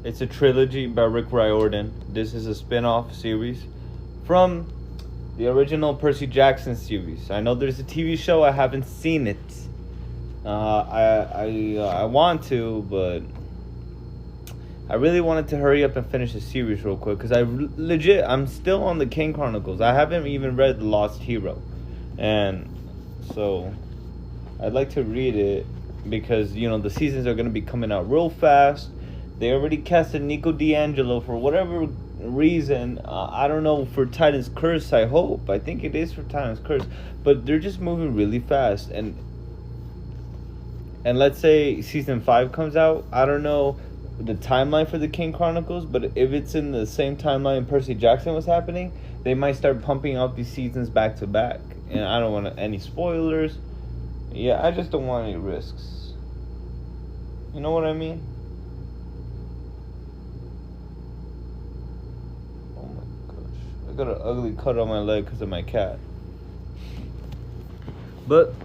It's a trilogy by Rick Riordan. This is a spin-off series from the original Percy Jackson series. I know there's a TV show. I haven't seen it. I want to, but I really wanted to hurry up and finish the series real quick because I'm still on the Kane Chronicles. I haven't even read The Lost Hero, and so I'd like to read it because the seasons are gonna be coming out real fast. They already casted Nico D'Angelo for whatever reason. I don't know, for Titan's Curse, I hope. I think it is for Titan's Curse. But they're just moving really fast. And let's say season 5 comes out. I don't know the timeline for the King Chronicles, but if it's in the same timeline Percy Jackson was happening, they might start pumping out these seasons back to back. And I don't want any spoilers. Yeah, I just don't want any risks. You know what I mean? I got an ugly cut on my leg because of my cat. But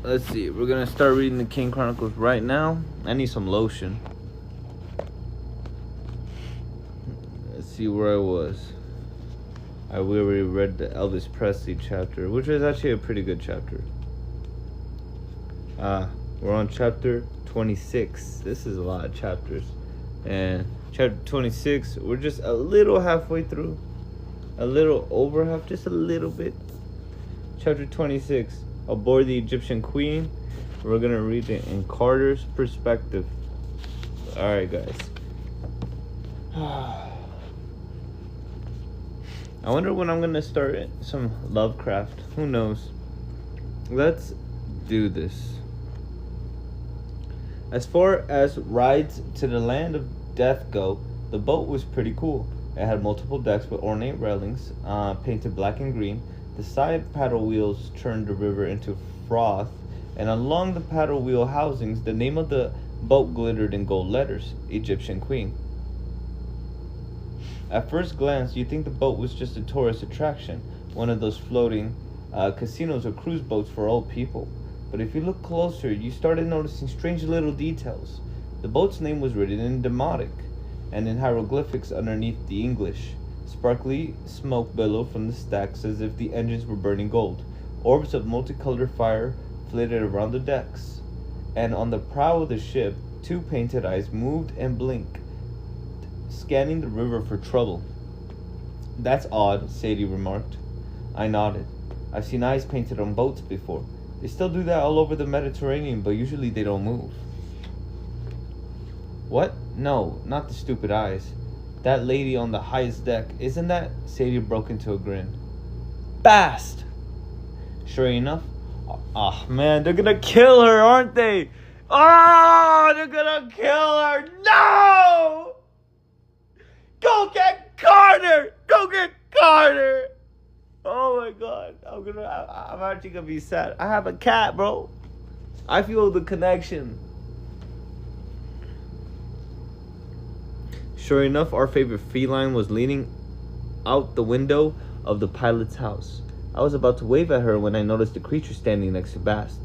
let's see. We're gonna start reading the King Chronicles right now. I need some lotion. Let's see where I was. We already read the Elvis Presley chapter, which is actually a pretty good chapter. We're on chapter 26. This is a lot of chapters. And chapter 26, we're just a little halfway through. A little over half, just a little bit. Chapter 26, aboard the Egyptian Queen. We're gonna read it in Carter's perspective. Alright, guys. I wonder when I'm gonna start some Lovecraft. Who knows? Let's do this. As far as rides to the land of death go, the boat was pretty cool. It had multiple decks with ornate railings, painted black and green. The side paddle wheels turned the river into froth, and along the paddle wheel housings, the name of the boat glittered in gold letters, Egyptian Queen. At first glance, you think the boat was just a tourist attraction, one of those floating casinos or cruise boats for old people. But if you look closer, you started noticing strange little details. The boat's name was written in Demotic, and in hieroglyphics underneath the English. Sparkly smoke billowed from the stacks as if the engines were burning gold. Orbs of multicolored fire flitted around the decks. And on the prow of the ship, 2 painted eyes moved and blinked, scanning the river for trouble. "That's odd," Sadie remarked. I nodded. "I've seen eyes painted on boats before. They still do that all over the Mediterranean, but usually they don't move." "What? No, not the stupid eyes. That lady on the highest deck, isn't that?" Sadie broke into a grin. "Bast!" Sure enough, man, they're gonna kill her, aren't they? Oh, they're gonna kill her! No! Go get Carter! Go get Carter! Oh my God, I'm actually gonna be sad. I have a cat, bro. I feel the connection. Sure enough, our favorite feline was leaning out the window of the pilot's house. I was about to wave at her when I noticed the creature standing next to Bast,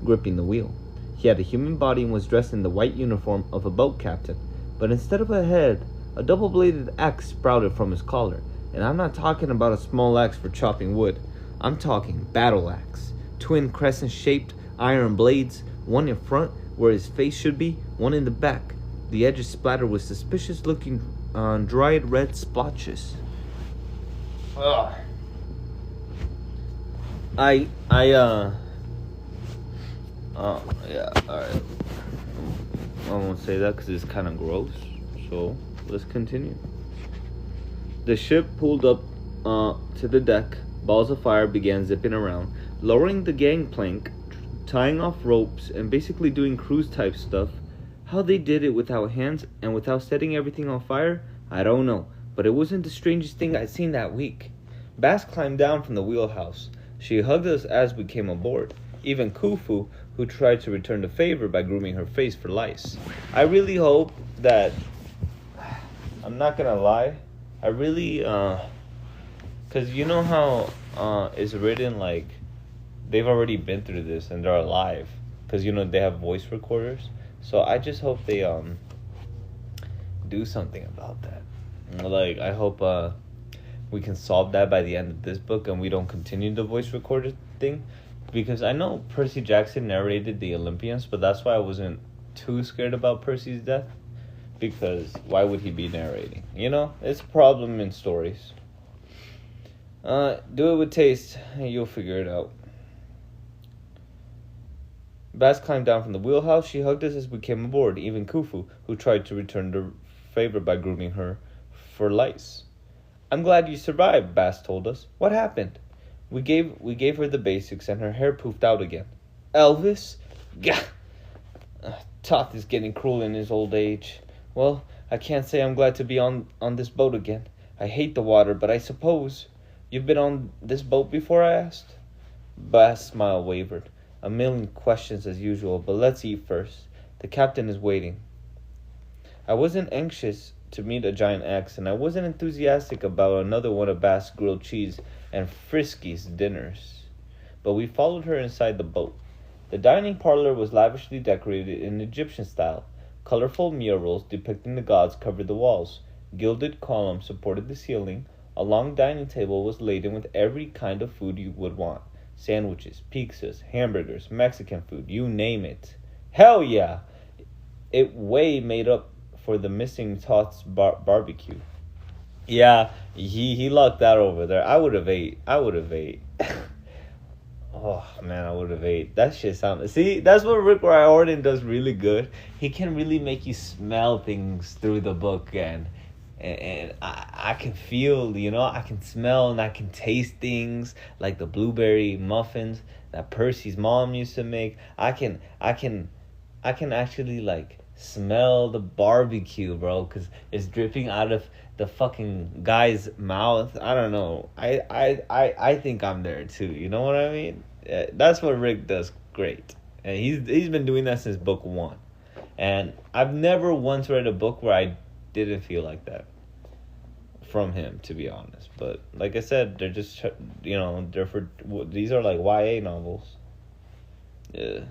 gripping the wheel. He had a human body and was dressed in the white uniform of a boat captain, but instead of a head, a double-bladed axe sprouted from his collar. And I'm not talking about a small axe for chopping wood. I'm talking battle axe. Twin crescent-shaped iron blades, one in front where his face should be, one in the back. The edges splattered with suspicious-looking dried red splotches. Ugh. Yeah, alright. I won't say that because it's kind of gross. So, let's continue. The ship pulled up to the deck. Balls of fire began zipping around, lowering the gangplank, tying off ropes, and basically doing cruise-type stuff. How they did it without hands and without setting everything on fire, I don't know. But it wasn't the strangest thing I'd seen that week. Bass climbed down from the wheelhouse. She hugged us as we came aboard. Even Khufu, who tried to return the favor by grooming her face for lice. I really hope that... I'm not gonna lie. I really, because you know how it's written, like, they've already been through this and they're alive. Because, they have voice recorders. So I just hope do something about that. Like, I hope we can solve that by the end of this book and we don't continue the voice recorded thing. Because I know Percy Jackson narrated the Olympians, but that's why I wasn't too scared about Percy's death. Because why would he be narrating? You know, it's a problem in stories. Do it with taste, and you'll figure it out. Bass climbed down from the wheelhouse. She hugged us as we came aboard, even Khufu, who tried to return the favor by grooming her for lice. I'm glad you survived, Bass told us. What happened? We gave her the basics, and her hair poofed out again. Elvis? Gah! Toth is getting cruel in his old age. Well, I can't say I'm glad to be on this boat again. I hate the water, but I suppose... You've been on this boat before, I asked? Bass' smile wavered. A million questions as usual, but let's eat first. The captain is waiting. I wasn't anxious to meet a giant axe, and I wasn't enthusiastic about another one of Bass' grilled cheese and Frisky's dinners. But we followed her inside the boat. The dining parlor was lavishly decorated in Egyptian style. Colorful murals depicting the gods covered the walls. Gilded columns supported the ceiling. A long dining table was laden with every kind of food you would want. Sandwiches, pizzas, hamburgers, Mexican food, you name it. Hell yeah! It way made up for the missing Toth's barbecue. Yeah, he locked that over there. I would have ate. Oh, man, I would have ate. That shit sounded... See, that's what Rick Riordan does really good. He can really make you smell things through the book, and I can feel, I can smell and I can taste things like the blueberry muffins that Percy's mom used to make. I can actually like smell the barbecue, bro, because it's dripping out of the fucking guy's mouth. I don't know. I think I'm there too. You know what I mean? That's what Rick does great, and he's been doing that since book 1. And I've never once read a book where I didn't feel like that from him, to be honest. But like I said, they're just, these are like YA novels. Yeah.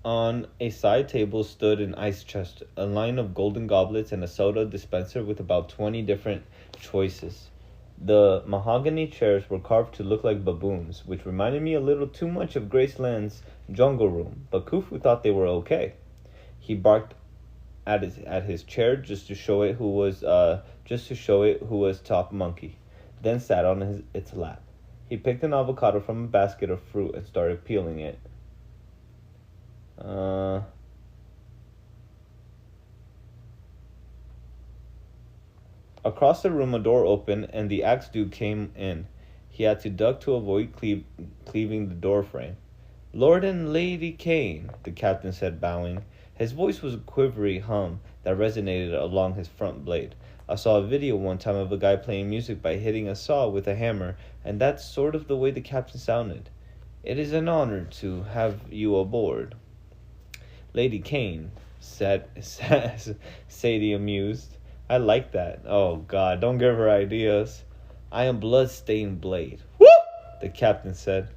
On a side table stood an ice chest, a line of golden goblets, and a soda dispenser with about 20 different choices. The mahogany chairs were carved to look like baboons, which reminded me a little too much of Graceland's jungle room, but Khufu thought they were okay. He barked at his chair just to show it who was top monkey, then sat on its lap. He picked an avocado from a basket of fruit and started peeling it. Across the room, a door opened, and the axe dude came in. He had to duck to avoid cleaving the door frame. Lord and Lady Kane, the captain said, bowing. His voice was a quivery hum that resonated along his front blade. I saw a video one time of a guy playing music by hitting a saw with a hammer, and that's sort of the way the captain sounded. It is an honor to have you aboard. Lady Kane, said Sadie, amused. I like that. Oh, God, don't give her ideas. I am Bloodstained Blade. Whoop! The captain said.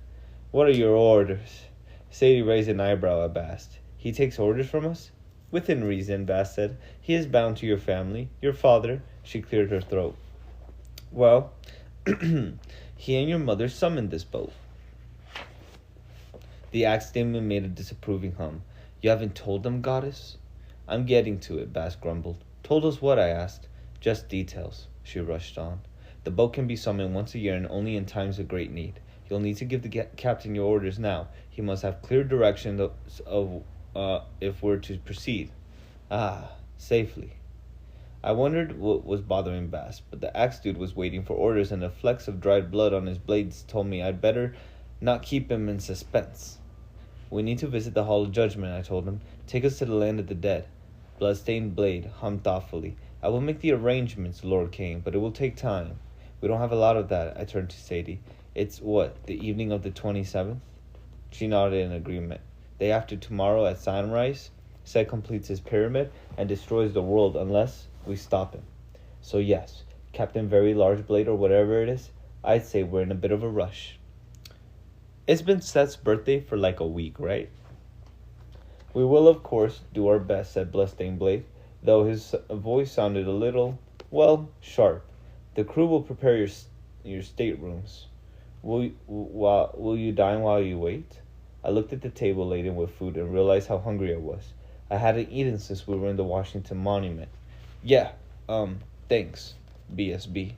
What are your orders? Sadie raised an eyebrow at Bast. He takes orders from us? Within reason, Bast said. He is bound to your family, your father. She cleared her throat. Well, he and your mother summoned this boat. The axe demon made a disapproving hum. You haven't told them, goddess? I'm getting to it, Bast grumbled. Told us what, I asked. Just details, she rushed on. The boat can be summoned once a year and only in times of great need. You'll need to give the captain your orders now. He must have clear direction of if we're to proceed. Safely. I wondered what was bothering Bast, but the axe dude was waiting for orders, and the flecks of dried blood on his blades told me I'd better not keep him in suspense. We need to visit the Hall of Judgment, I told him. Take us to the land of the dead. Bloodstained Blade hummed thoughtfully. I will make the arrangements, Lord Kane, but it will take time. We don't have a lot of that, I turned to Sadie. It's what, the evening of the 27th? She nodded in agreement. Day after tomorrow at sunrise, Set completes his pyramid and destroys the world unless we stop him. So yes, Captain Very Large Blade or whatever it is, I'd say we're in a bit of a rush. It's been Seth's birthday for like a week, right? We will, of course, do our best, said Bloodstained Blade, though his voice sounded a little, well, sharp. The crew will prepare your staterooms. Will you dine while you wait? I looked at the table laden with food and realized how hungry I was. I hadn't eaten since we were in the Washington Monument. Yeah, thanks, BSB.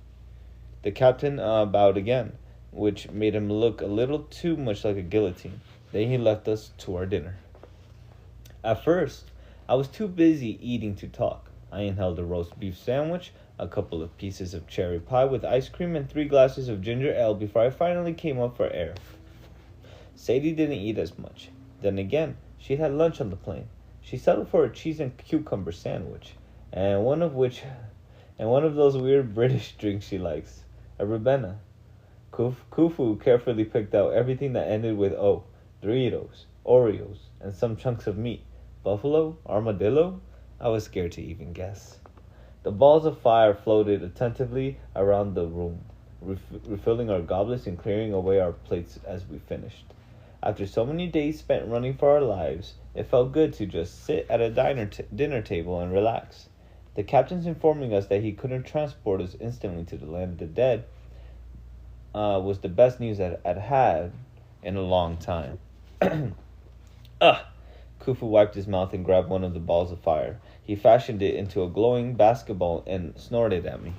The captain bowed again, which made him look a little too much like a guillotine. Then he left us to our dinner. At first, I was too busy eating to talk. I inhaled a roast beef sandwich, a couple of pieces of cherry pie with ice cream, and 3 glasses of ginger ale before I finally came up for air. Sadie didn't eat as much. Then again, she'd had lunch on the plane. She settled for a cheese and cucumber sandwich, and one of those weird British drinks she likes, a Ribena. Khufu carefully picked out everything that ended with O: Doritos, Oreos, and some chunks of meat. Buffalo? Armadillo? I was scared to even guess. The balls of fire floated attentively around the room, refilling our goblets and clearing away our plates as we finished. After so many days spent running for our lives, it felt good to just sit at a dinner table and relax. The captain's informing us that he couldn't transport us instantly to the land of the dead was the best news I'd had in a long time. Khufu wiped his mouth and grabbed one of the balls of fire. He fashioned it into a glowing basketball and snorted at me.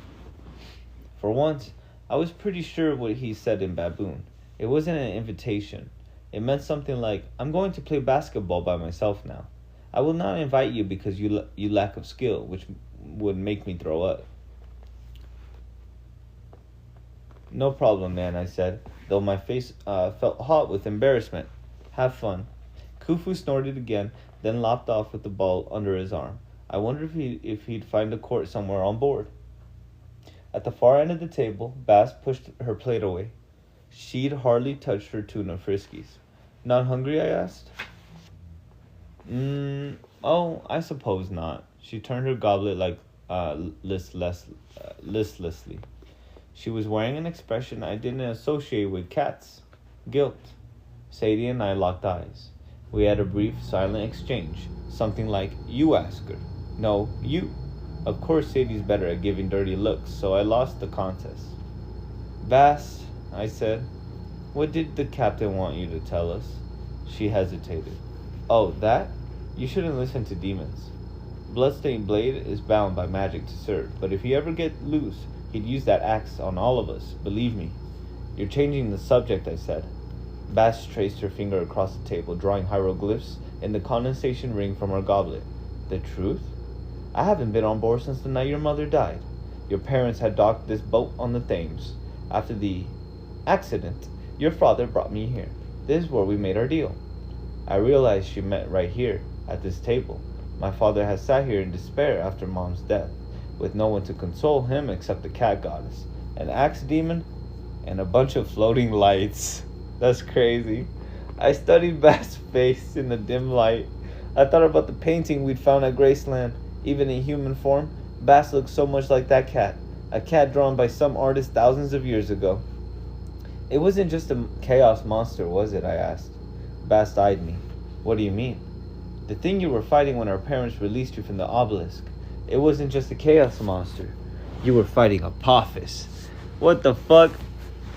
For once, I was pretty sure what he said in Baboon. It wasn't an invitation. It meant something like, I'm going to play basketball by myself now. I will not invite you because you lack of skill, which would make me throw up. No problem, man, I said, though my face felt hot with embarrassment. Have fun. Khufu snorted again, then lopped off with the ball under his arm. I wondered if he'd find a court somewhere on board. At the far end of the table, Bass pushed her plate away. She'd hardly touched her tuna friskies. Not hungry, I asked. Oh, I suppose not. She turned her goblet listlessly. She was wearing an expression I didn't associate with cats. Guilt. Sadie and I locked eyes. We had a brief, silent exchange. Something like, you ask her. No, you. Of course Sadie's better at giving dirty looks, so I lost the contest. Bass, I said, what did the captain want you to tell us? She hesitated. Oh, that? You shouldn't listen to demons. Bloodstained Blade is bound by magic to serve, but if he ever get loose, he'd use that axe on all of us, believe me. You're changing the subject, I said. Bass traced her finger across the table, drawing hieroglyphs in the condensation ring from her goblet. The truth? I haven't been on board since the night your mother died. Your parents had docked this boat on the Thames. After the accident, your father brought me here. This is where we made our deal. I realized she meant right here, at this table. My father had sat here in despair after Mom's death, with no one to console him except the cat goddess, an axe demon, and a bunch of floating lights. That's crazy. I studied Bass' face in the dim light. I thought about the painting we'd found at Graceland. Even in human form, Bass looked so much like that cat. A cat drawn by some artist thousands of years ago. It wasn't just a chaos monster, was it? I asked. Bass eyed me. What do you mean? The thing you were fighting when our parents released you from the obelisk. It wasn't just a chaos monster. You were fighting Apophis. What the fuck?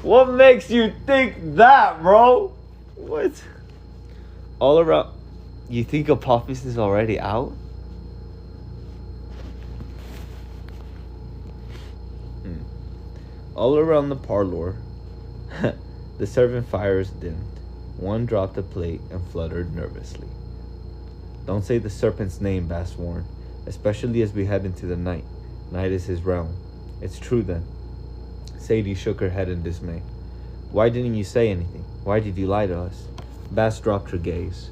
What makes you think that, bro? What? All around... You think Apophis is already out? All around the parlor, the servant fires dimmed. One dropped a plate and fluttered nervously. Don't say the serpent's name, Bass warned, especially as we head into the night. Night is his realm. It's true then. Sadie shook her head in dismay. Why didn't you say anything? Why did you lie to us? Bass dropped her gaze.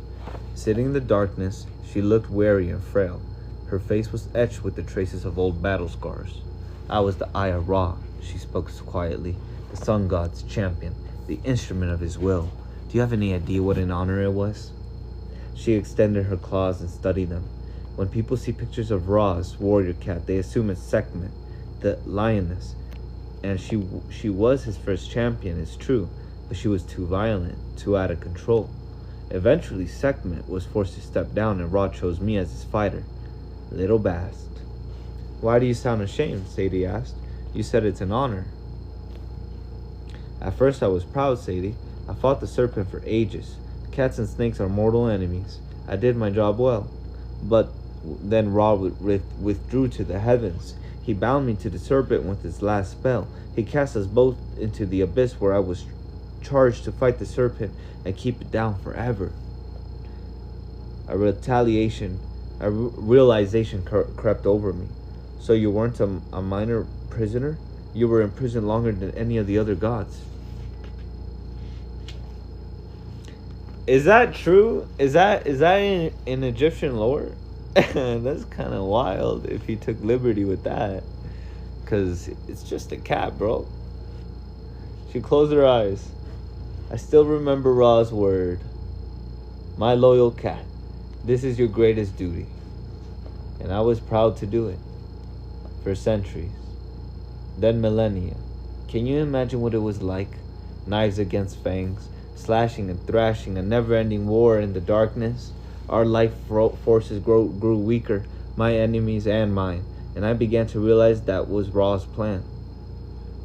Sitting in the darkness, she looked weary and frail. Her face was etched with the traces of old battle scars. I was the Eye of Ra, she spoke quietly, the sun god's champion, the instrument of his will. Do you have any idea what an honor it was? She extended her claws and studied them. When people see pictures of Ra's warrior cat, they assume it's Sekhmet, the lioness. And she was his first champion, it's true, but she was too violent, too out of control. Eventually, Sekhmet was forced to step down and Ra chose me as his fighter. Little Bast. Why do you sound ashamed? Sadie asked. You said it's an honor. At first I was proud, Sadie. I fought the serpent for ages. Cats and snakes are mortal enemies. I did my job well. But then Ra withdrew to the heavens. He bound me to the serpent with his last spell. He cast us both into the abyss where I was charged to fight the serpent and keep it down forever. A realization crept over me. So you weren't a minor prisoner? You were in prison longer than any of the other gods. Is that true? Is that in Egyptian lore? That's kind of wild if he took liberty with that. Because it's just a cat, bro. She closed her eyes. I still remember Ra's word. My loyal cat, this is your greatest duty. And I was proud to do it. For centuries. Then millennia. Can you imagine what it was like? Knives against fangs, slashing and thrashing, a never-ending war in the darkness. Our life forces grew weaker, my enemies and mine, and I began to realize that was Ra's plan.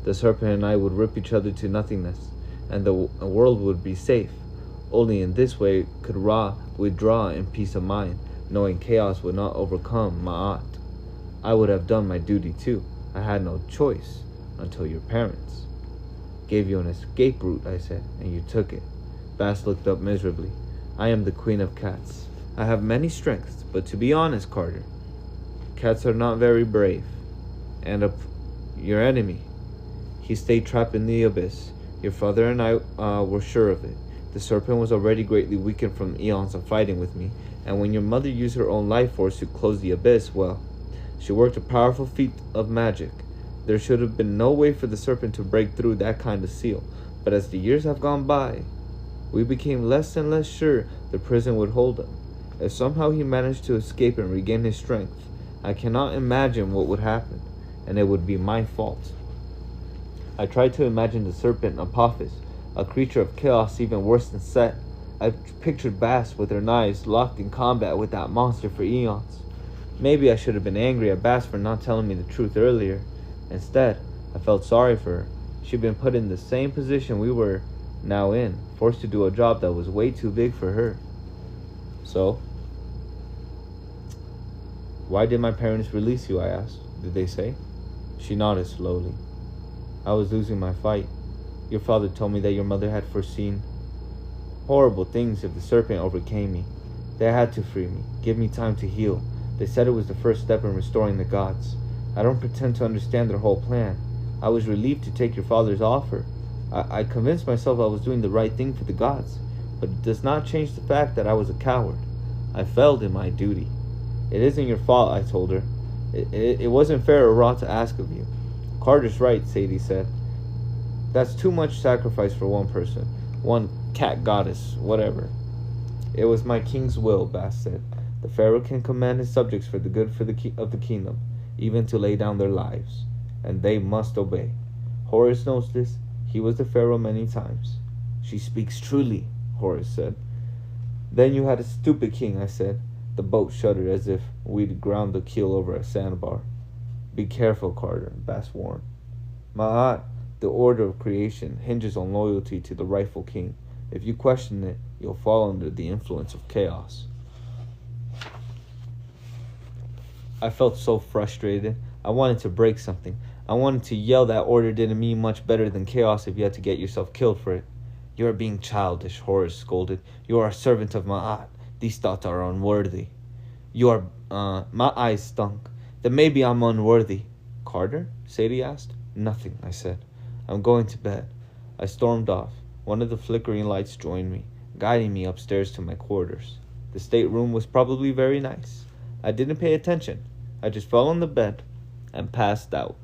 The serpent and I would rip each other to nothingness, and the world would be safe. Only in this way could Ra withdraw in peace of mind, knowing chaos would not overcome Ma'at. I would have done my duty too. I had no choice until your parents gave you an escape route, I said, and you took it. Bast looked up miserably. I am the queen of cats. I have many strengths, but to be honest, Carter, cats are not very brave. And your enemy, he stayed trapped in the abyss. Your father and I were sure of it. The serpent was already greatly weakened from eons of fighting with me, and when your mother used her own life force to close the abyss, well, she worked a powerful feat of magic. There should have been no way for the serpent to break through that kind of seal, but as the years have gone by, we became less and less sure the prison would hold him. If somehow he managed to escape and regain his strength, I cannot imagine what would happen, and it would be my fault. I tried to imagine the serpent Apophis, a creature of chaos even worse than Set. I pictured Bast with her knives locked in combat with that monster for eons. Maybe I should have been angry at Bast for not telling me the truth earlier. Instead, I felt sorry for her. She'd been put in the same position we were now in, forced to do a job that was way too big for her. So, why did my parents release you, I asked. Did they say? She nodded slowly. I was losing my fight. Your father told me that your mother had foreseen horrible things if the serpent overcame me. They had to free me, give me time to heal. They said it was the first step in restoring the gods. I don't pretend to understand their whole plan. I was relieved to take your father's offer. I convinced myself I was doing the right thing for the gods, but it does not change the fact that I was a coward. I failed in my duty. It isn't your fault, I told her. It wasn't fair or raw to ask of you. Carter's right, Sadie said. That's too much sacrifice for one person. One cat goddess, whatever. It was my king's will, Bast said. The pharaoh can command his subjects for the good of the kingdom, even to lay down their lives, and they must obey. Horus knows this. He was the pharaoh many times. She speaks truly, Horus said. Then you had a stupid king, I said. The boat shuddered as if we'd ground the keel over a sandbar. Be careful, Carter, Bast warned. Ma'at, the order of creation, hinges on loyalty to the rightful king. If you question it, you'll fall under the influence of chaos. I felt so frustrated. I wanted to break something. I wanted to yell that order didn't mean much better than chaos if you had to get yourself killed for it. You are being childish, Horus scolded. You are a servant of Ma'at. These thoughts are unworthy. My eyes stunk. Then maybe I'm unworthy. Carter? Sadie asked. Nothing, I said. I'm going to bed. I stormed off. One of the flickering lights joined me, guiding me upstairs to my quarters. The stateroom was probably very nice. I didn't pay attention. I just fell on the bed and passed out.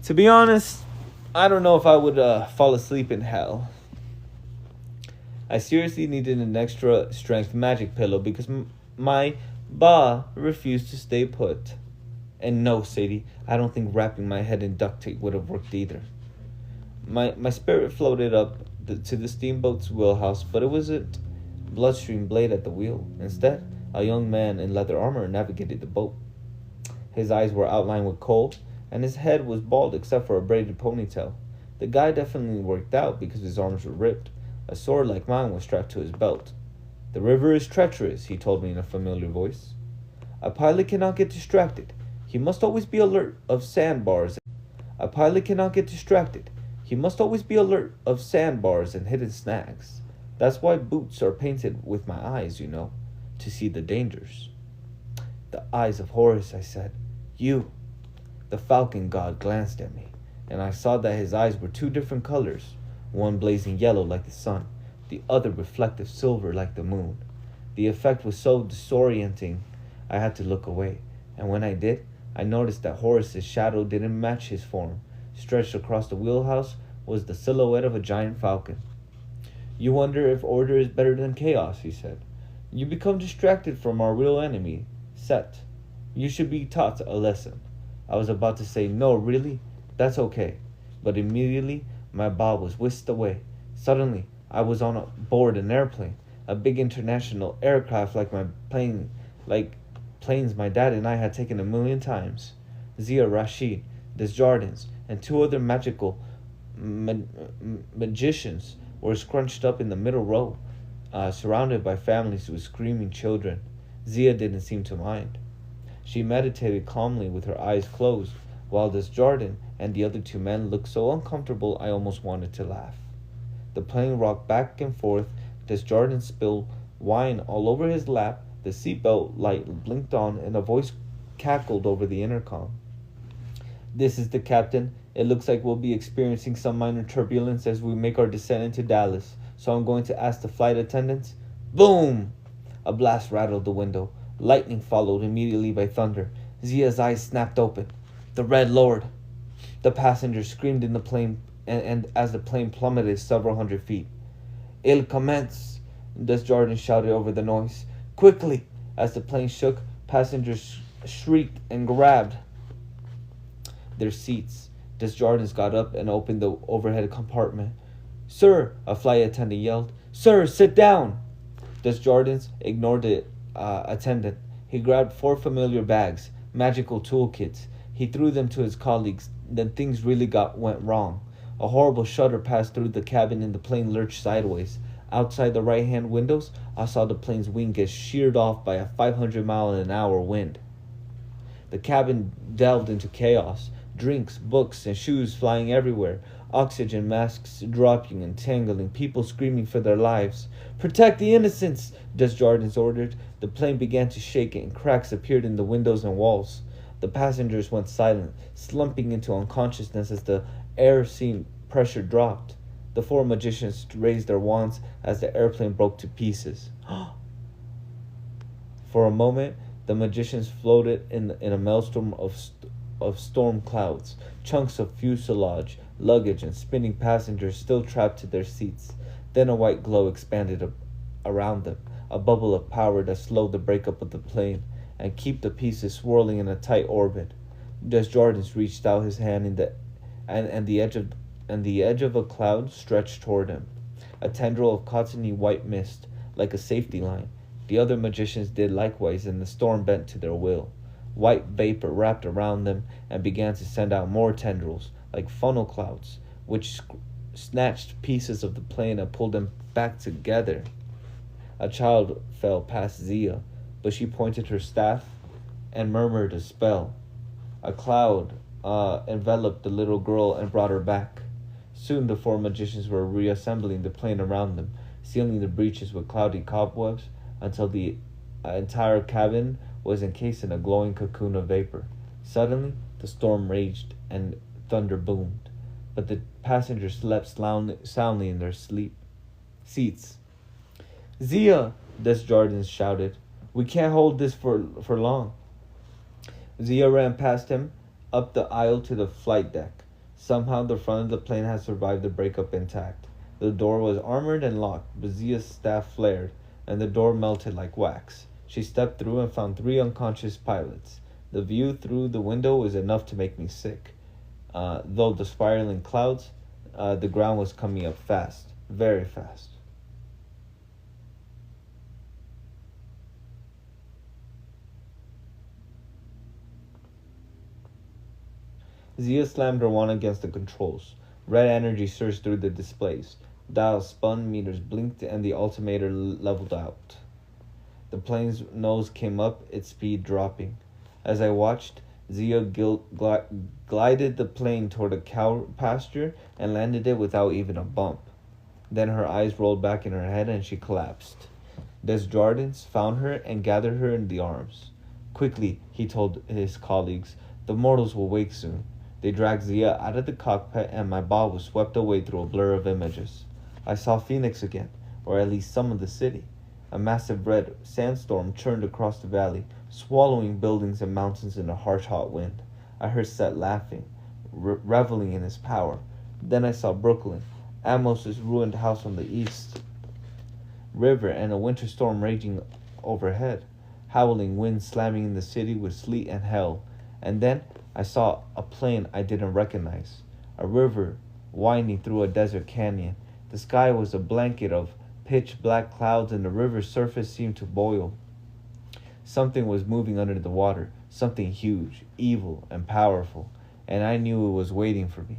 To be honest, I don't know if I would fall asleep in hell. I seriously needed an extra strength magic pillow because my ba refused to stay put. And no, Sadie, I don't think wrapping my head in duct tape would have worked either. My spirit floated up to the steamboat's wheelhouse, but it wasn't bloodstream blade at the wheel. Instead, a young man in leather armor navigated the boat. His eyes were outlined with coal, and his head was bald except for a braided ponytail. The guy definitely worked out because his arms were ripped. A sword like mine was strapped to his belt. "The river is treacherous," he told me in a familiar voice. "A pilot cannot get distracted. He must always be alert of sandbars. A pilot cannot get distracted. He must always be alert of sandbars and hidden snags. That's why boots are painted with my eyes, to see the dangers." "The eyes of Horus," I said. "You." The falcon god glanced at me, and I saw that his eyes were two different colors, one blazing yellow like the sun, the other reflective silver like the moon. The effect was so disorienting I had to look away, and when I did, I noticed that Horus's shadow didn't match his form. Stretched across the wheelhouse was the silhouette of a giant falcon. "You wonder if order is better than chaos," he said. "You become distracted from our real enemy, Set. You should be taught a lesson." I was about to say, "No, really? That's okay." But immediately, my bob was whisked away. Suddenly, I was on board an airplane, a big international aircraft like planes my dad and I had taken 1,000,000 times. Zia, Rashid, Desjardins, and two other magical magicians were scrunched up in the middle row, surrounded by families with screaming children. Zia didn't seem to mind. She meditated calmly with her eyes closed, while Desjardins and the other two men looked so uncomfortable I almost wanted to laugh. The plane rocked back and forth. Desjardins spilled wine all over his lap. The seatbelt light blinked on, and a voice cackled over the intercom. "This is the captain. It looks like we'll be experiencing some minor turbulence as we make our descent into Dallas, so I'm going to ask the flight attendants." Boom! A blast rattled the window. Lightning followed immediately by thunder. Zia's eyes snapped open. "The Red Lord!" The passengers screamed in the plane, and as the plane plummeted several hundred feet. "Il commence!" Desjardins shouted over the noise. "Quickly!" As the plane shook, passengers shrieked and grabbed their seats. Desjardins got up and opened the overhead compartment. "Sir!" a flight attendant yelled. "Sir, sit down!" Desjardins ignored the attendant. He grabbed 4 familiar bags, magical toolkits. He threw them to his colleagues. Then things really went wrong. A horrible shudder passed through the cabin and the plane lurched sideways. Outside the right-hand windows, I saw the plane's wing get sheared off by a 500-mile-an-hour wind. The cabin delved into chaos. Drinks, books, and shoes flying everywhere. Oxygen masks dropping and tangling. People screaming for their lives. "Protect the innocents!" Desjardins ordered. The plane began to shake and cracks appeared in the windows and walls. The passengers went silent, slumping into unconsciousness as the air seemed pressure dropped. The 4 magicians raised their wands as the airplane broke to pieces. For a moment, the magicians floated in a maelstrom of storm clouds, chunks of fuselage, luggage, and spinning passengers still trapped to their seats. Then a white glow expanded around them, a bubble of power that slowed the breakup of the plane and kept the pieces swirling in a tight orbit. Desjardins reached out his hand and the edge of a cloud stretched toward him, a tendril of cottony white mist, like a safety line. The other magicians did likewise, and the storm bent to their will. White vapor wrapped around them and began to send out more tendrils, like funnel clouds, which snatched pieces of the plane and pulled them back together. A child fell past Zia, but she pointed her staff and murmured a spell. A cloud enveloped the little girl and brought her back. Soon the 4 magicians were reassembling the plane around them, sealing the breaches with cloudy cobwebs until the entire cabin was encased in a glowing cocoon of vapor. Suddenly, the storm raged and thunder boomed, but the passengers slept soundly in their seats. "Zia!" Desjardins shouted. "We can't hold this for long." Zia ran past him, up the aisle to the flight deck. Somehow the front of the plane had survived the breakup intact. The door was armored and locked, but Zia's staff flared, and the door melted like wax. She stepped through and found 3 unconscious pilots. The view through the window was enough to make me sick. Though the spiraling clouds, the ground was coming up fast, very fast. Zia slammed her wand against the controls. Red energy surged through the displays. Dials spun, meters blinked, and the altimeter leveled out. The plane's nose came up, its speed dropping. As I watched, Zia glided the plane toward a cow pasture and landed it without even a bump. Then her eyes rolled back in her head and she collapsed. Desjardins found her and gathered her in the arms. Quickly, he told his colleagues, the mortals will wake soon. They dragged Zia out of the cockpit and my ball was swept away through a blur of images. I saw Phoenix again, or at least some of the city. A massive red sandstorm churned across the valley, swallowing buildings and mountains in a harsh hot wind. I heard Set laughing, reveling in his power. Then I saw Brooklyn, Amos's ruined house on the east river, and a winter storm raging overhead, howling winds slamming in the city with sleet and hail. And then I saw a plane I didn't recognize, a river winding through a desert canyon. The sky was a blanket of pitch black clouds and the river's surface seemed to boil. Something was moving under the water, something huge, evil, and powerful, and I knew it was waiting for me.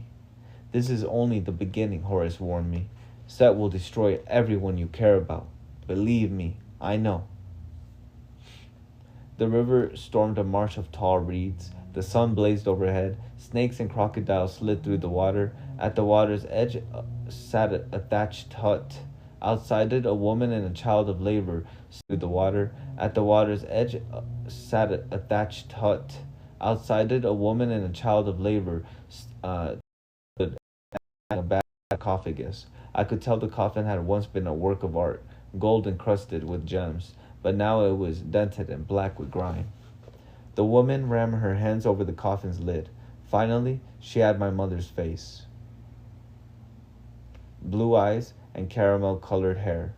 This is only the beginning, Horace warned me. Set will destroy everyone you care about. Believe me, I know. The river stormed a marsh of tall reeds. The sun blazed overhead. Snakes and crocodiles slid through the water. At the water's edge sat a thatched hut. Outside it, a woman and a child of labor stood the water. At the water's edge sat a thatched hut. Outside it, a woman and a child of labor stood a bad sarcophagus. I could tell the coffin had once been a work of art, gold encrusted with gems, but now it was dented and black with grime. The woman ran her hands over the coffin's lid. Finally, she had my mother's face. Blue eyes and caramel-colored hair.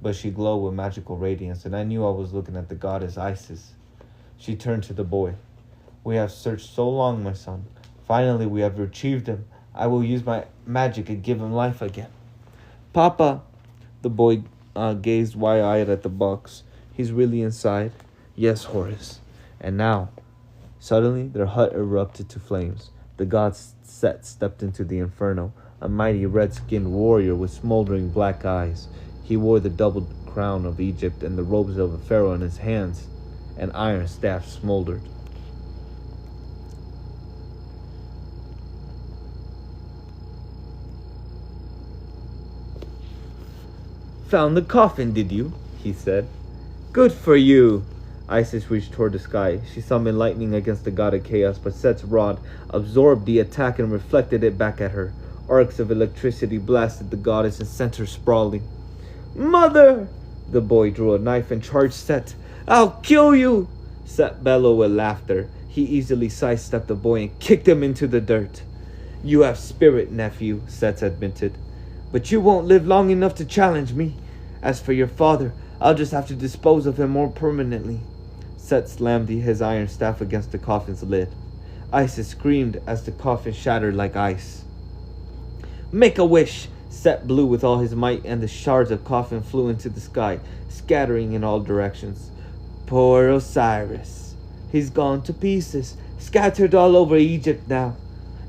But she glowed with magical radiance, and I knew I was looking at the goddess Isis. She turned to the boy. We have searched so long, my son. Finally, we have retrieved him. I will use my magic and give him life again. Papa! The boy gazed wide-eyed at the box. He's really inside? Yes, Horace. And now, suddenly, their hut erupted to flames. The god Set stepped into the inferno, a mighty red-skinned warrior with smoldering black eyes. He wore the double crown of Egypt and the robes of a pharaoh in his hands. An iron staff smoldered. Found the coffin, did you? He said. Good for you. Isis reached toward the sky. She summoned lightning against the god of chaos, but Set's rod absorbed the attack and reflected it back at her. Arcs of electricity blasted the goddess and sent her sprawling. Mother! The boy drew a knife and charged Set. I'll kill you! Set bellowed with laughter. He easily sidestepped the boy and kicked him into the dirt. You have spirit, nephew, Set admitted. But you won't live long enough to challenge me. As for your father, I'll just have to dispose of him more permanently. Set slammed his iron staff against the coffin's lid. Isis screamed as the coffin shattered like ice. Make a wish! Set blew with all his might, and the shards of coffin flew into the sky, scattering in all directions. Poor Osiris. He's gone to pieces, scattered all over Egypt now.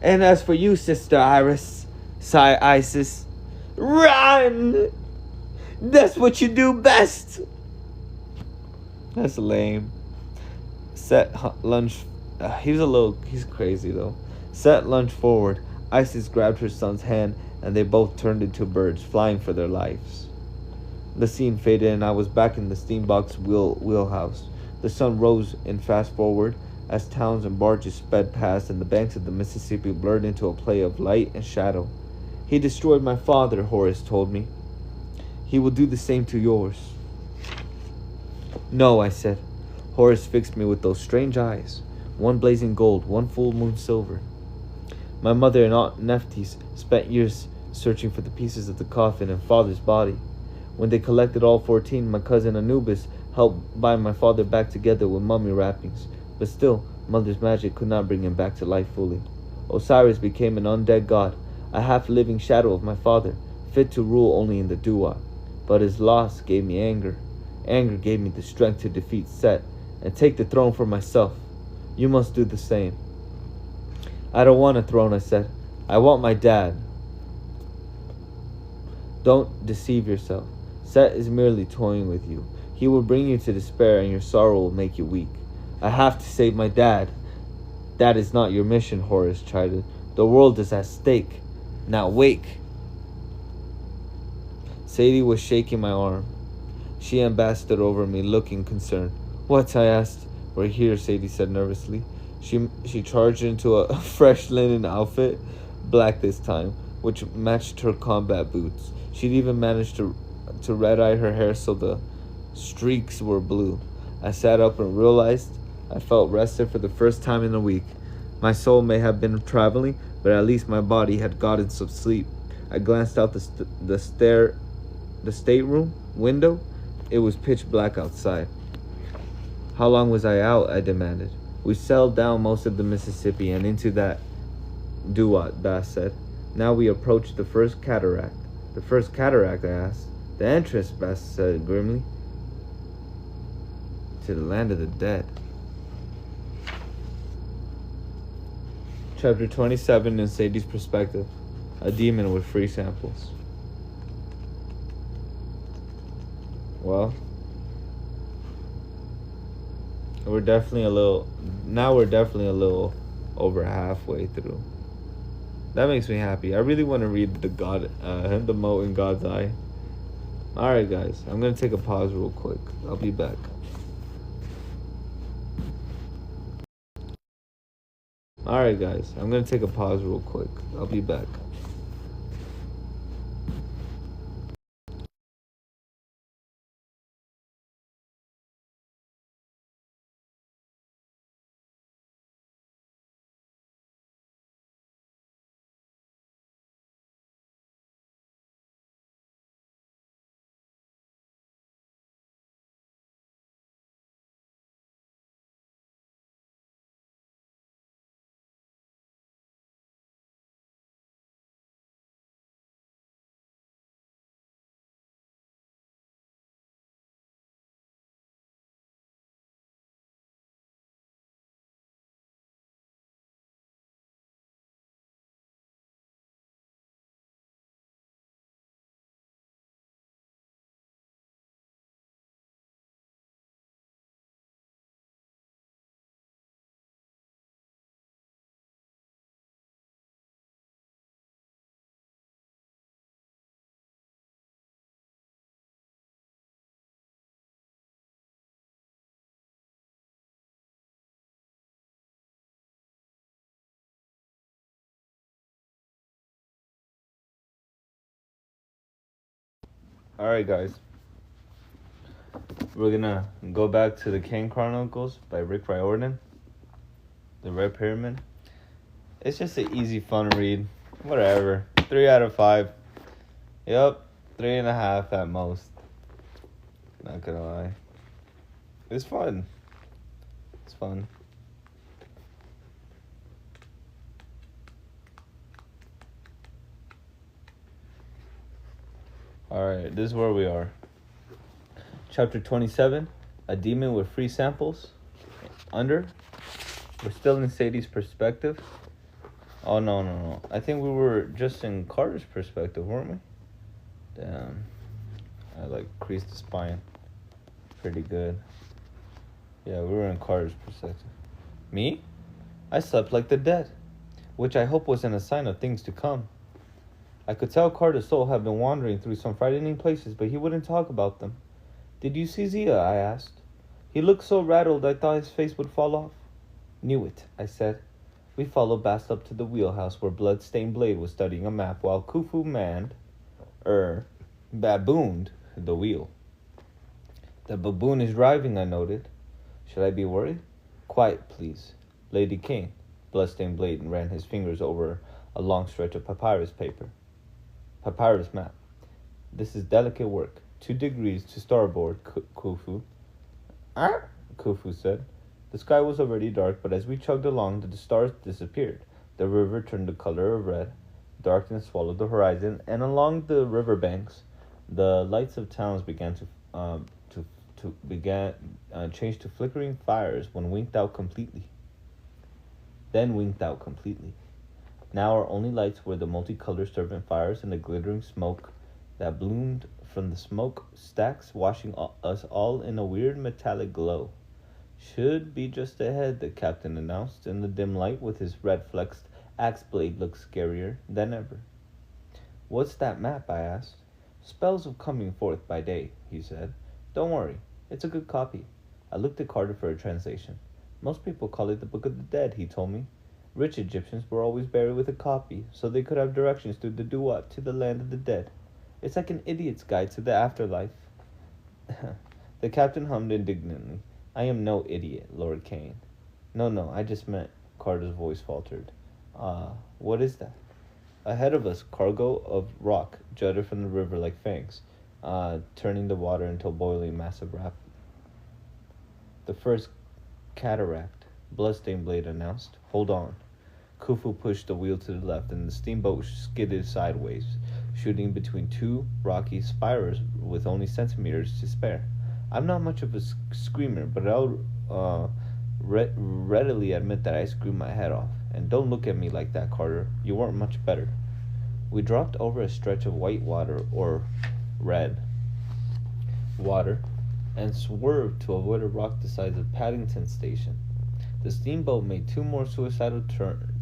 And as for you, Sister Iris, sighed Isis, run! That's what you do best! That's lame. Set lunged. He's crazy though. Set lunged forward. Isis grabbed her son's hand, and they both turned into birds, flying for their lives. The scene faded, and I was back in the steambox wheelhouse. The sun rose in fast forward as towns and barges sped past, and the banks of the Mississippi blurred into a play of light and shadow. He destroyed my father, Horace told me. He will do the same to yours. No, I said. Horace fixed me with those strange eyes, one blazing gold, one full moon silver. My mother and Aunt Nephthys spent years searching for the pieces of the coffin and father's body. When they collected all 14, my cousin Anubis helped bind my father back together with mummy wrappings. But still, mother's magic could not bring him back to life fully. Osiris became an undead god, a half-living shadow of my father, fit to rule only in the Dua. But his loss gave me anger. Anger gave me the strength to defeat Set and take the throne for myself. You must do the same. I don't want a throne, I said. I want my dad. Don't deceive yourself. Set is merely toying with you. He will bring you to despair, and your sorrow will make you weak. I have to save my dad. That is not your mission, Horace chided. The world is at stake. Now wake. Sadie was shaking my arm. She ambassaded over me, looking concerned. What? I asked. We're here, Sadie said nervously. She charged into a fresh linen outfit, black this time, which matched her combat boots. She'd even managed to red-eye her hair so the streaks were blue. I sat up and realized I felt rested for the first time in a week. My soul may have been traveling, but at least my body had gotten some sleep. I glanced out the stateroom window. It was pitch black outside. How long was I out? I demanded. We sailed down most of the Mississippi and into that. Do what? Bass said. Now we approached the first cataract. The first cataract? I asked. The entrance, Bass said grimly. To the land of the dead. Chapter 27 in Sadie's perspective. A demon with free samples. Well, we're definitely a little over halfway through. That makes me happy. I really want to read the mote in God's eye. Alright guys, I'm gonna take a pause real quick. I'll be back. Alright guys, I'm gonna take a pause real quick. I'll be back. Alright guys. We're gonna go back to the Kane Chronicles by Rick Riordan. The Red Pyramid. It's just an easy, fun read. Whatever. 3 out of 5. Yep. 3.5 at most. Not gonna lie. It's fun. It's fun. Alright, this is where we are. Chapter 27. A demon with free samples. We're still in Sadie's perspective. Oh, no. I think we were just in Carter's perspective, weren't we? Damn. I creased the spine. Pretty good. Yeah, we were in Carter's perspective. Me? I slept like the dead, which I hope wasn't a sign of things to come. I could tell Carter's soul had been wandering through some frightening places, but he wouldn't talk about them. Did you see Zia? I asked. He looked so rattled I thought his face would fall off. Knew it, I said. We followed Bass up to the wheelhouse where Bloodstained Blade was studying a map while Khufu babooned the wheel. The baboon is driving, I noted. Should I be worried? Quiet, please. Lady Kane. Bloodstained Blade ran his fingers over a long stretch of papyrus map. This is delicate work. 2 degrees to starboard, Khufu. Khufu said. The sky was already dark, but as we chugged along, the stars disappeared. The river turned the color of red. Darkness swallowed the horizon, and along the river banks, the lights of towns began to change to flickering fires when winked out completely. then winked out completely. Now our only lights were the multicolored serpent fires and the glittering smoke that bloomed from the smoke stacks, washing us all in a weird metallic glow. Should be just ahead, the captain announced. In the dim light, with his red-flexed axe blade looked scarier than ever. What's that map? I asked. Spells of coming forth by day, he said. Don't worry, it's a good copy. I looked at Carter for a translation. Most people call it the Book of the Dead, he told me. Rich Egyptians were always buried with a copy, so they could have directions through the Duat to the land of the dead. It's like an idiot's guide to the afterlife. The captain hummed indignantly. I am no idiot, Lord Kane. No, I just meant, Carter's voice faltered. What is that? Ahead of us, cargo of rock jutted from the river like fangs, turning the water into a boiling mass of rapid. The first cataract, Bloodstained Blade announced. Hold on. Khufu pushed the wheel to the left, and the steamboat skidded sideways, shooting between two rocky spires with only centimeters to spare. I'm not much of a screamer, but I'll readily admit that I screamed my head off. And don't look at me like that, Carter. You weren't much better. We dropped over a stretch of white water, or red water, and swerved to avoid a rock the size of Paddington Station. The steamboat made two more suicidal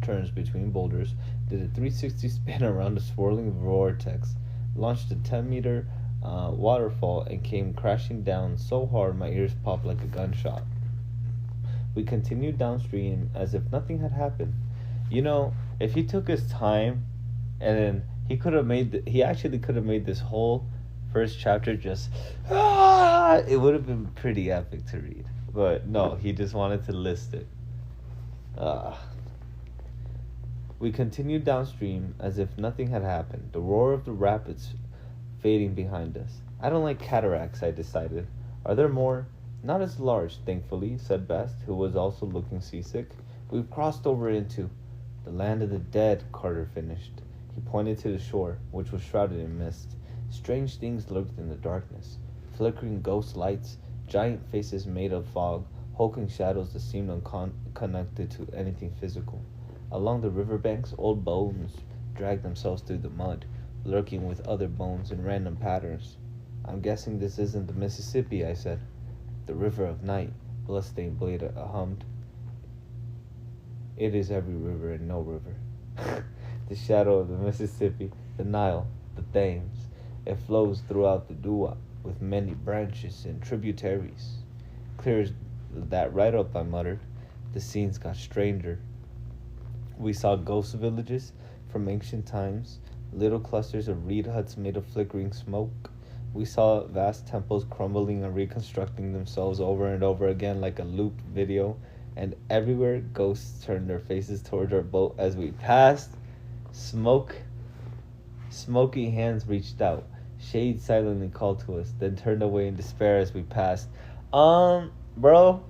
turns between boulders, did a 360 spin around a swirling vortex, launched a 10-meter waterfall, and came crashing down so hard my ears popped like a gunshot. We continued downstream as if nothing had happened. You know, if he took his time, and then he actually could have made this whole first chapter just, it would have been pretty epic to read. But no, he just wanted to list it. We continued downstream as if nothing had happened, the roar of the rapids fading behind us. I don't like cataracts, I decided. Are there more? Not as large, thankfully, said Best, who was also looking seasick. We've crossed over into the land of the dead, Carter finished. He pointed to the shore, which was shrouded in mist. Strange things lurked in the darkness. Flickering ghost lights, giant faces made of fog, hulking shadows that seemed unconnected to anything physical. Along the riverbanks, old bones dragged themselves through the mud, lurking with other bones in random patterns. I'm guessing this isn't the Mississippi, I said. The river of night, Bloodstained Blade hummed. It is every river and no river. The shadow of the Mississippi, the Nile, the Thames. It flows throughout the Duat with many branches and tributaries. Clear as that right up, I muttered. The scenes got stranger. We saw ghost villages from ancient times, little clusters of reed huts made of flickering smoke. We saw vast temples crumbling and reconstructing themselves over and over again like a looped video, and everywhere ghosts turned their faces toward our boat as we passed. Smoky hands reached out. Shade silently called to us, then turned away in despair as we passed. Bro,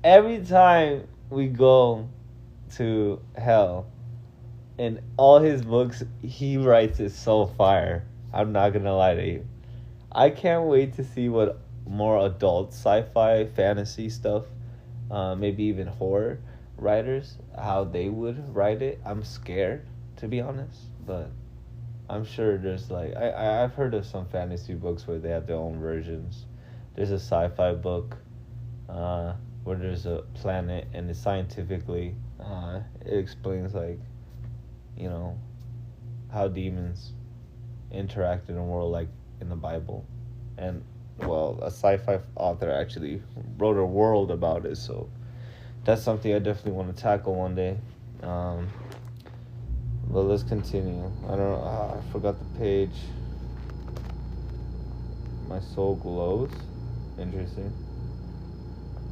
every time we go to hell, in all his books, he writes it so fire. I'm not gonna lie to you. I can't wait to see what more adult sci-fi, fantasy stuff, maybe even horror writers, how they would write it. I'm scared, to be honest, but I'm sure there's like, I've heard of some fantasy books where they have their own versions. There's a sci-fi book where there's a planet and it's scientifically, it explains like, you know, how demons interact in a world like in the Bible. And, well, a sci-fi author actually wrote a world about it, so that's something I definitely want to tackle one day. But let's continue. I don't know, I forgot the page. My soul glows. Interesting.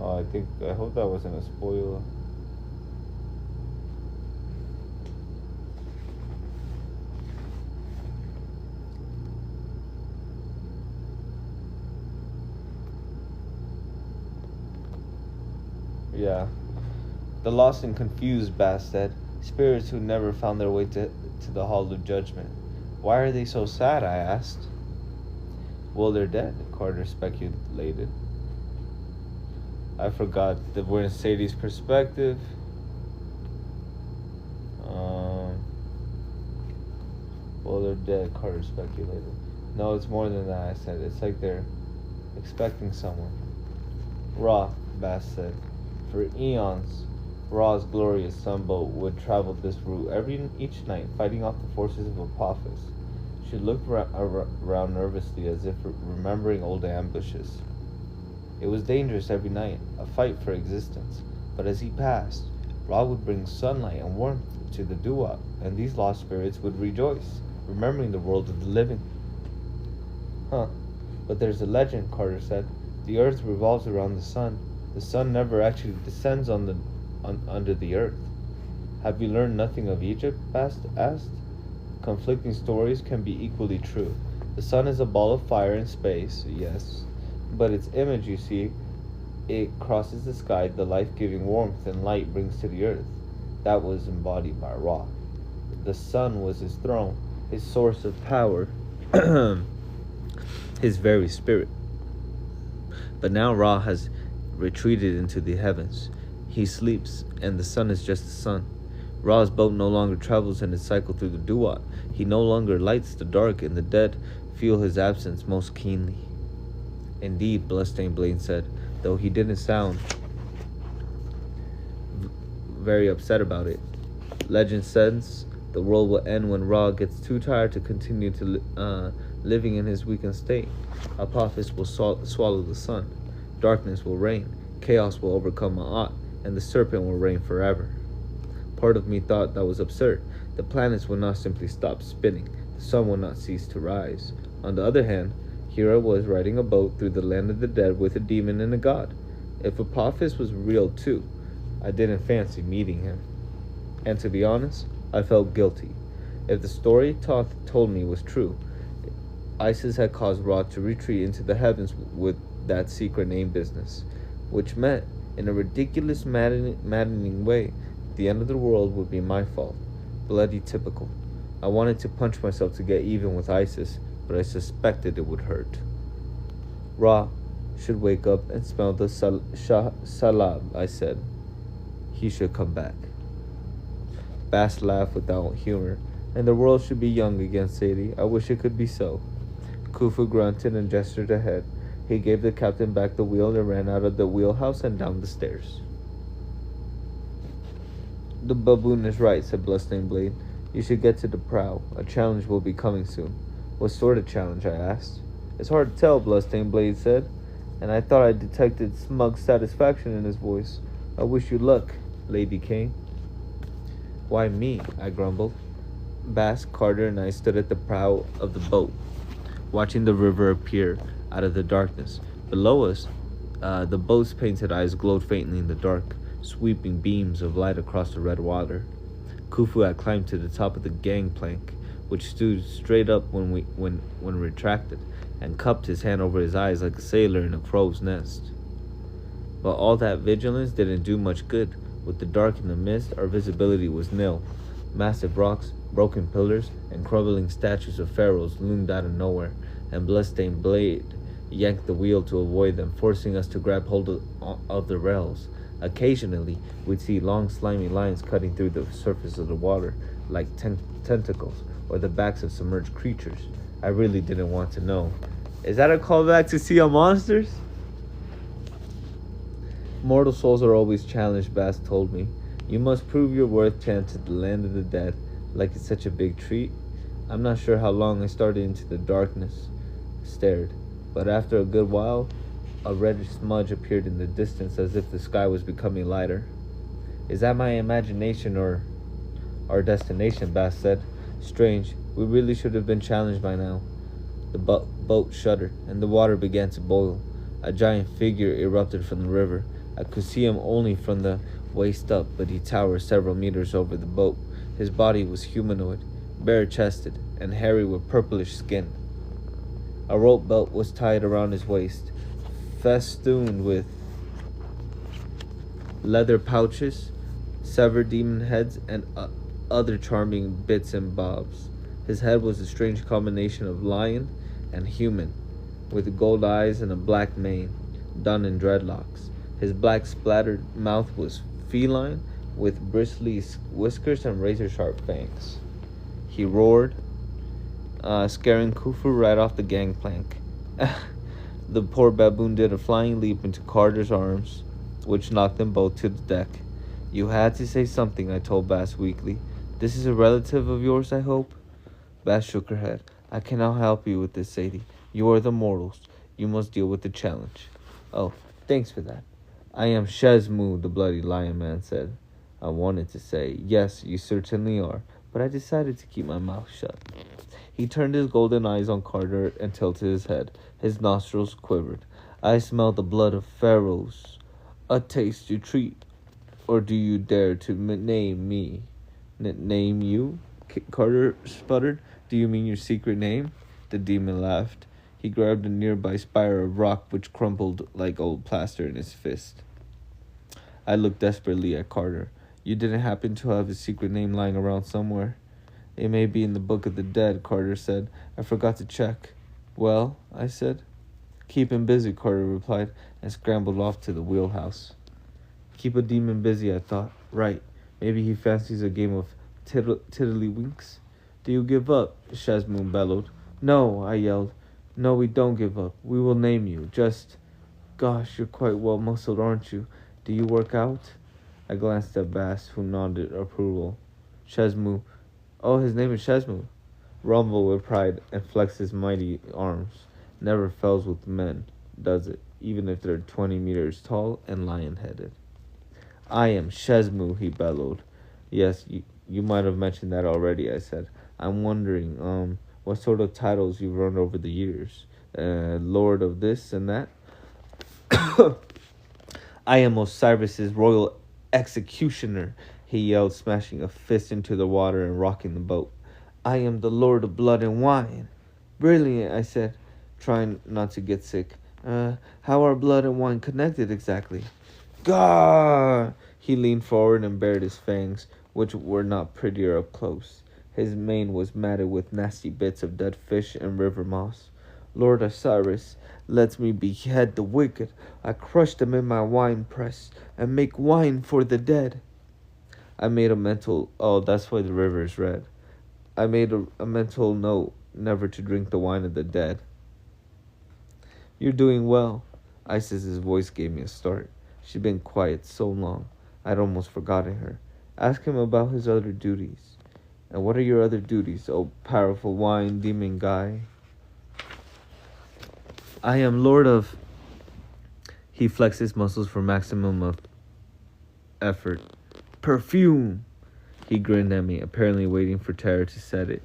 I hope that wasn't a spoiler. Yeah. The lost and confused, Bass said. Spirits who never found their way to the Hall of Judgment. Why are they so sad? I asked. Well, they're dead, Carter speculated. I forgot that we're in Sadie's perspective. Well, they're dead, Carter speculated. No, it's more than that, I said. It's like they're expecting someone. Ra, Bass said. For eons, Ra's glorious sunboat would travel this route each night, fighting off the forces of Apophis. She looked around nervously as if remembering old ambushes. It was dangerous every night, a fight for existence. But as he passed, Ra would bring sunlight and warmth to the Duat, and these lost spirits would rejoice, remembering the world of the living. But there's a legend, Carter said. The earth revolves around the sun. The sun never actually descends under the earth. Have you learned nothing of Egypt? Bast asked. Conflicting stories can be equally true. The sun is a ball of fire in space, yes, but its image, you see, it crosses the sky, the life-giving warmth and light brings to the earth. That was embodied by Ra. The sun was his throne, his source of power, his very spirit. But now Ra has retreated into the heavens. He sleeps, and the sun is just the sun. Ra's boat no longer travels in its cycle through the Duat. He no longer lights the dark, and the dead feel his absence most keenly. Indeed, Bloodstained Blade said, though he didn't sound very upset about it. Legend says the world will end when Ra gets too tired to continue to living in his weakened state. Apophis will swallow the sun. Darkness will reign. Chaos will overcome Ma'at, and the serpent will reign forever. Part of me thought that was absurd. The planets would not simply stop spinning. The sun would not cease to rise. On the other hand, here I was riding a boat through the land of the dead with a demon and a god. If Apophis was real too, I didn't fancy meeting him. And to be honest, I felt guilty. If the story Thoth told me was true, Isis had caused Ra to retreat into the heavens with that secret name business, which meant, in a ridiculous, maddening way, the end of the world would be my fault. Bloody typical. I wanted to punch myself to get even with Isis, but I suspected it would hurt. Ra should wake up and smell the salab, I said. He should come back. Bass laughed without humor, and the world should be young again, Sadie. I wish it could be so. Khufu grunted and gestured ahead. He gave the captain back the wheel and ran out of the wheelhouse and down the stairs. The baboon is right, said Bloodstained Blade. You should get to the prow. A challenge will be coming soon. What sort of challenge? I asked. It's hard to tell, Bloodstained Blade said, and I thought I detected smug satisfaction in his voice. I wish you luck, Lady Kane. Why me? I grumbled. Bass, Carter, and I stood at the prow of the boat, watching the river appear out of the darkness. Below us, the boat's painted eyes glowed faintly in the dark, sweeping beams of light across the red water. Khufu had climbed to the top of the gangplank, which stood straight up when retracted, and cupped his hand over his eyes like a sailor in a crow's nest. But all that vigilance didn't do much good. With the dark and the mist, our visibility was nil. Massive rocks, broken pillars, and crumbling statues of pharaohs loomed out of nowhere, and Bloodstained Blade yanked the wheel to avoid them, forcing us to grab hold of the rails. Occasionally, we'd see long, slimy lines cutting through the surface of the water, like tentacles, or the backs of submerged creatures. I really didn't want to know. Is that a callback to Sea of Monsters? Mortal souls are always challenged, Bass told me. You must prove your worth to enter the land of the dead, like it's such a big treat. I'm not sure how long I started into the darkness, stared, but after a good while, a reddish smudge appeared in the distance as if the sky was becoming lighter. Is that my imagination or our destination? Bass said. Strange, we really should have been challenged by now. The boat shuddered, and the water began to boil. A giant figure erupted from the river. I could see him only from the waist up, but he towered several meters over the boat. His body was humanoid, bare-chested, and hairy with purplish skin. A rope belt was tied around his waist, festooned with leather pouches, severed demon heads, and other charming bits and bobs. His head was a strange combination of lion and human, with gold eyes and a black mane, done in dreadlocks. His black splattered mouth was feline, with bristly whiskers and razor-sharp fangs. He roared, scaring Khufu right off the gangplank. The poor baboon did a flying leap into Carter's arms, which knocked them both to the deck. You had to say something, I told Bass weakly. This is a relative of yours, I hope? Bass shook her head. I cannot help you with this, Sadie. You are the mortals. You must deal with the challenge. Oh, thanks for that. I am Shezmu, the bloody lion man said. I wanted to say, yes, you certainly are, but I decided to keep my mouth shut. He turned his golden eyes on Carter and tilted his head. His nostrils quivered. I smell the blood of pharaohs. A taste you treat. Or do you dare to name me? Name you? Carter sputtered. Do you mean your secret name? The demon laughed. He grabbed a nearby spire of rock which crumpled like old plaster in his fist. I looked desperately at Carter. You didn't happen to have his secret name lying around somewhere? It may be in the Book of the Dead, Carter said. I forgot to check. Well, I said. Keep him busy, Carter replied, and scrambled off to the wheelhouse. Keep a demon busy, I thought. Right. Maybe he fancies a game of tiddlywinks. Do you give up? Shazmoon bellowed. No, I yelled. No, we don't give up. We will name you. Just... Gosh, you're quite well muscled, aren't you? Do you work out? I glanced at Bass, who nodded approval. Shazmu. Oh, his name is Shazmu. Rumbled with pride and flexed his mighty arms. Never fails with men, does it? Even if they're 20 meters tall and lion-headed. I am Shezmu, he bellowed. Yes, you might have mentioned that already, I said. I'm wondering, what sort of titles you've earned over the years. Lord of this and that? I am Osiris's royal executioner, he yelled, smashing a fist into the water and rocking the boat. I am the Lord of Blood and Wine. Brilliant, I said, trying not to get sick. How are blood and wine connected exactly? Gah! He leaned forward and bared his fangs, which were not prettier up close. His mane was matted with nasty bits of dead fish and river moss. Lord Osiris lets me behead the wicked. I crush them in my wine press and make wine for the dead. I made a mental... Oh, that's why the river is red. I made a mental note never to drink the wine of the dead. You're doing well. Isis's voice gave me a start. She'd been quiet so long, I'd almost forgotten her. Ask him about his other duties. And what are your other duties, oh powerful wine demon guy? I am Lord of... He flexed his muscles for maximum of effort. Perfume! He grinned at me, apparently waiting for terror to set it.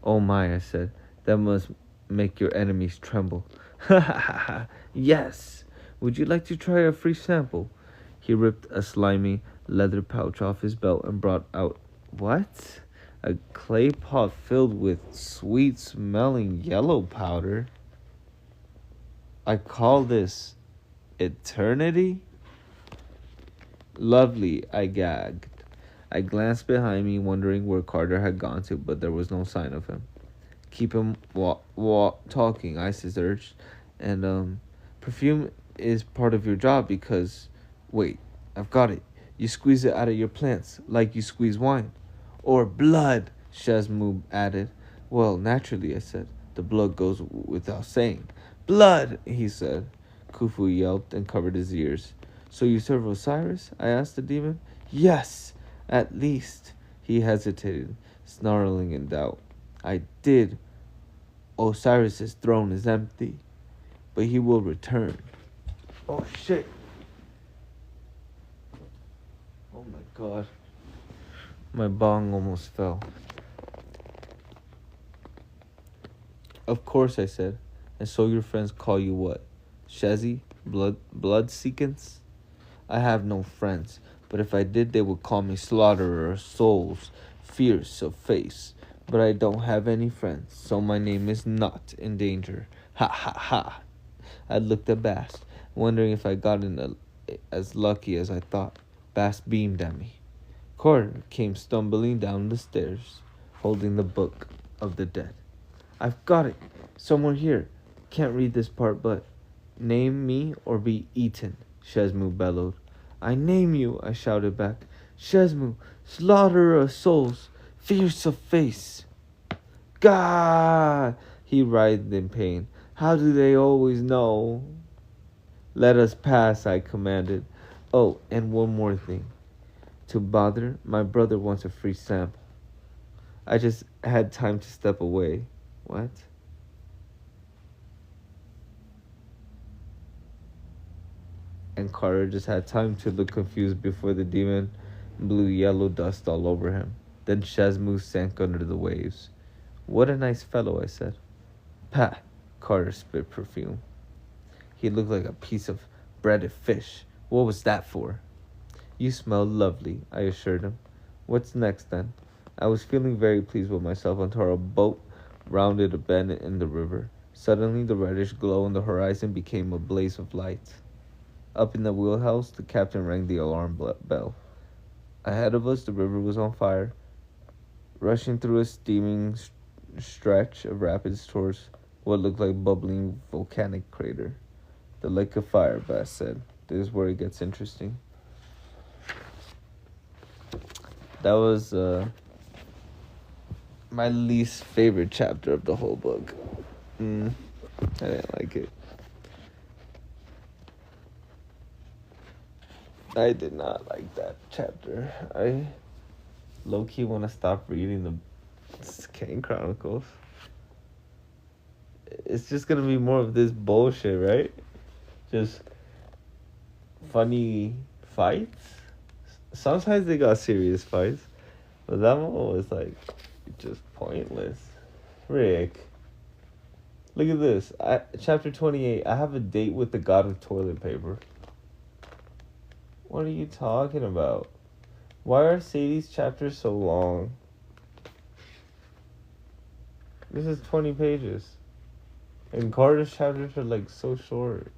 Oh my, I said. That must make your enemies tremble. Ha ha ha ha. Yes! Would you like to try a free sample? He ripped a slimy leather pouch off his belt and brought out... What? A clay pot filled with sweet-smelling yellow powder? I call this eternity? Lovely, I gagged. I glanced behind me, wondering where Carter had gone to, but there was no sign of him. Keep him talking, Isis urged. And, perfume is part of your job because... Wait, I've got it. You squeeze it out of your plants, like you squeeze wine. Or blood, Shazmu added. Well, naturally, I said. The blood goes without saying. Blood, he said. Khufu yelped and covered his ears. So you serve Osiris? I asked the demon. Yes, at least. He hesitated, snarling in doubt. I did. Osiris's throne is empty, but he will return. Oh, shit. Oh, my God. My bong almost fell. Of course, I said. And so your friends call you what? Shazzy? Blood seekins? I have no friends, but if I did, they would call me slaughterer of souls, fierce of face. But I don't have any friends, so my name is not in danger. Ha ha ha. I looked at Bass, wondering if I gotten as lucky as I thought. Bass beamed at me. Carter came stumbling down the stairs, holding the Book of the Dead. I've got it. Somewhere here. Can't read this part, but... Name me or be eaten. Shesmu bellowed. I name you, I shouted back. Shesmu, slaughterer of souls, fierce of face. God! He writhed in pain. How do they always know? Let us pass, I commanded. Oh, and one more thing. To bother, my brother wants a free sample. I just had time to step away. What? And Carter just had time to look confused before the demon blew yellow dust all over him. Then Shesmu sank under the waves. What a nice fellow, I said. Pah! Carter spit perfume. He looked like a piece of breaded fish. What was that for? You smell lovely, I assured him. What's next, then? I was feeling very pleased with myself until our boat rounded a bend in the river. Suddenly, the reddish glow on the horizon became a blaze of light. Up in the wheelhouse, the captain rang the alarm bell. Ahead of us, the river was on fire, rushing through a steaming stretch of rapids towards what looked like bubbling volcanic crater. The lake of fire, Bass said. This is where it gets interesting. That was my least favorite chapter of the whole book. I didn't like it. I did not like that chapter. I low-key want to stop reading the Kane Chronicles. It's just going to be more of this bullshit, right? Just funny fights. Sometimes they got serious fights, but that one was like just pointless. Rick, look at this. Chapter 28. I have a date with the god of toilet paper. What are you talking about? Why are Sadie's chapters so long? This is 20 pages. And Carter's chapters are like so short.